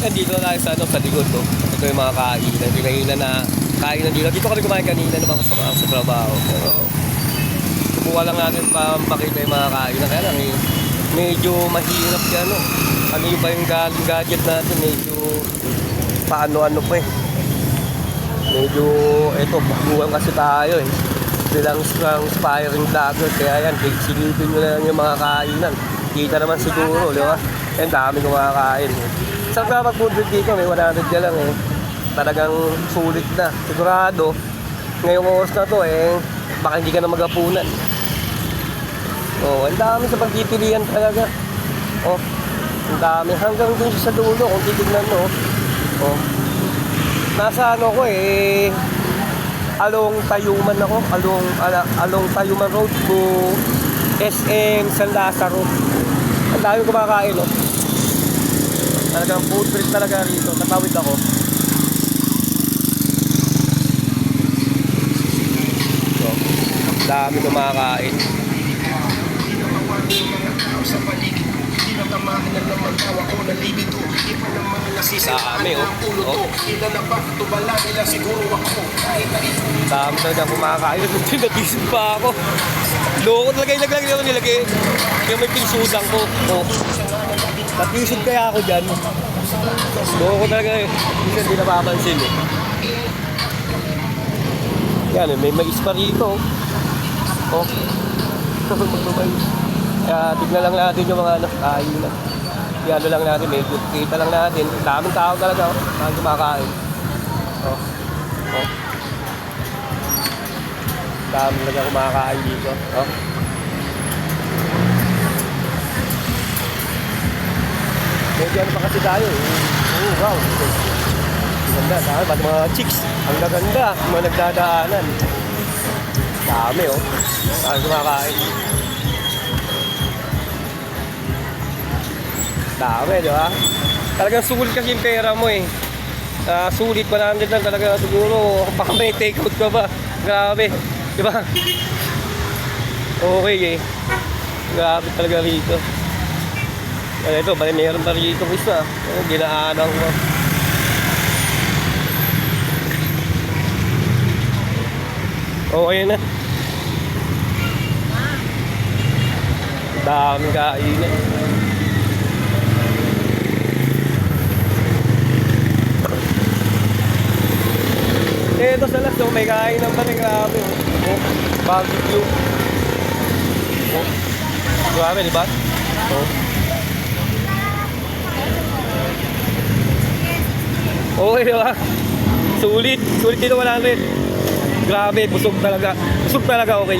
Yan, dito na tayo sa, sa likod, no? Ito yung mga kainan. Pinainan na kainan dito. Dito kami kumain kanina ng mga kasama sa trabaho. Pero, subukan lang natin pakita yung mga kainan. Kaya lang, medyo mahirap yan, no? Ano yung ba yung gadget natin? Medyo, paano-ano pa eh. Medyo, eto, baguhan kasi tayo eh. Bilang aspiring vlogger. Kaya yan, silipin nyo na lang yung mga kainan. Kita naman siguro, di ba? Yan, dami kumakain eh. Saan ka mag-food dito? May 100 ka lang eh. Talagang sulit na. Sigurado, ngayong oras na to eh, baka hindi ka na magapunan. Oh, ang dami sa pagpipilian talaga. Oh, ang dami. Hanggang dun sa dulo, kung titignan mo. Oh, nasa ano ko eh, along Tayuman ako. Along Tayuman Road to SM San Lazaro. Ang dami kumakain, oh. Talagang food trip talaga rito. Tatawid ako. So, dami kumakain. Dami, oh. Oh. Dami talaga kumakain. Nagising pa ako. Loko talaga yung nilagay. Yung may pinsudang ko. Oh. Natisod kaya ako dyan. Loko talaga eh. Hindi napapansin eh. Yan eh, may mais pa rito. Oh. Kaya tignan lang natin yung mga kain na. Yan lang natin, medyo kita lang natin. Daming tao talaga, oh. Daming kumakain. Oh. Oh. Dami talaga kumakain dito. Oh. Medyo ano pa kasi tayo eh. Oh, wow. Ganda, dami. Pati mga chicks. Ang gaganda. Mga nagdadaanan. Dami, oh. Dami kumakain. Dami, di ba? Talagang sulit kasi yung pera mo eh. Sulit, 100 lang talaga siguro. Baka may take out ka ba? Grabe. Di ba? Okay eh. Grabe talaga rito. Ito, bali meron pa rito isa. Dinaanan ko. Okay na. Daming kainan. Ito sa last, may kainan pa rin. Grabe. Oh, barbecue. Oh. Grabe, di ba? Oh. Okay, di ba? Sulit dito 100. Grabe, busog talaga. Busog talaga, okay.